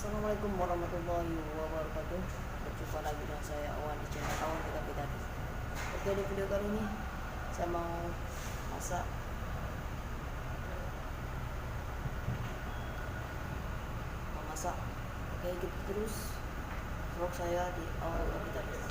Assalamualaikum warahmatullahi wabarakatuh. Berjumpa lagi dengan saya Awan di channel Awan Kita Kita. Oke, di video kali ini saya mau masak memasak. Oke, ikuti terus vlog saya di Awan Kita Kita.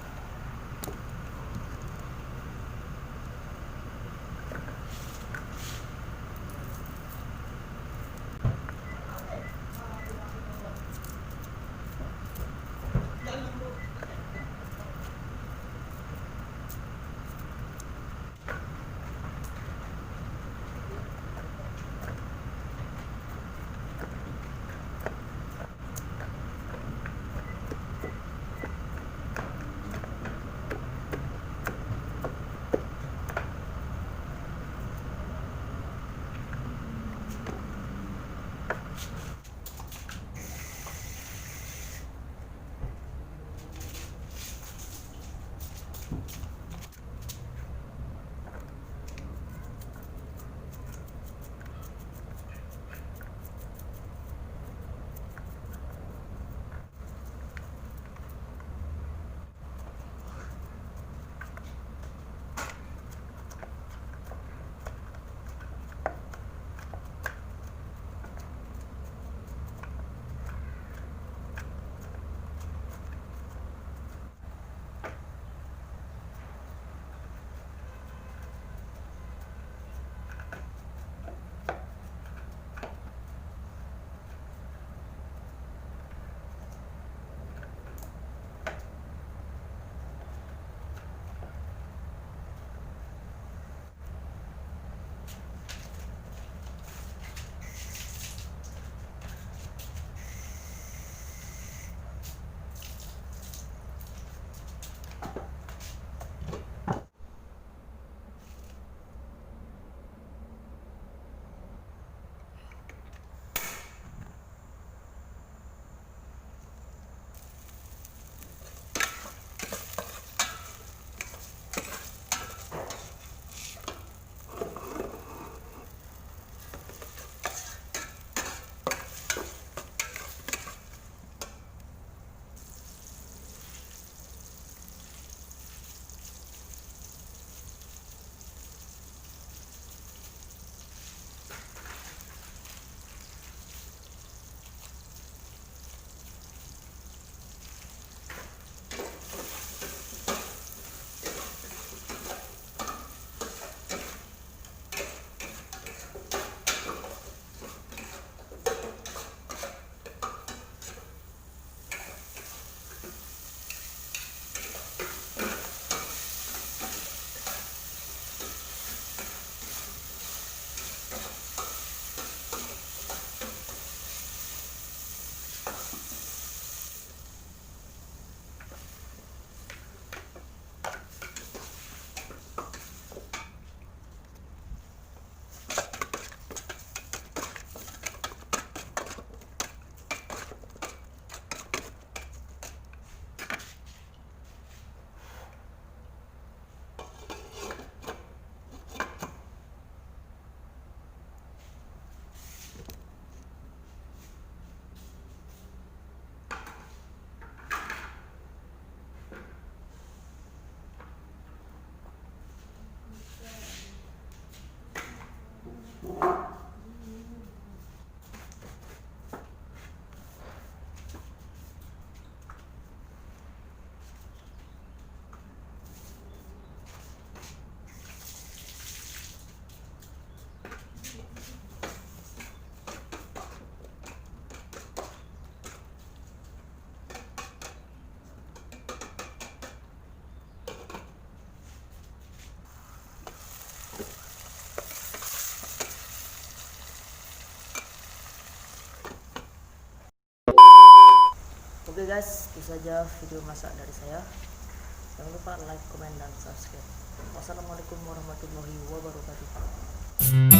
Oke guys, itu saja video masak dari saya. Jangan lupa like, komen, dan subscribe. Wassalamualaikum warahmatullahi wabarakatuh.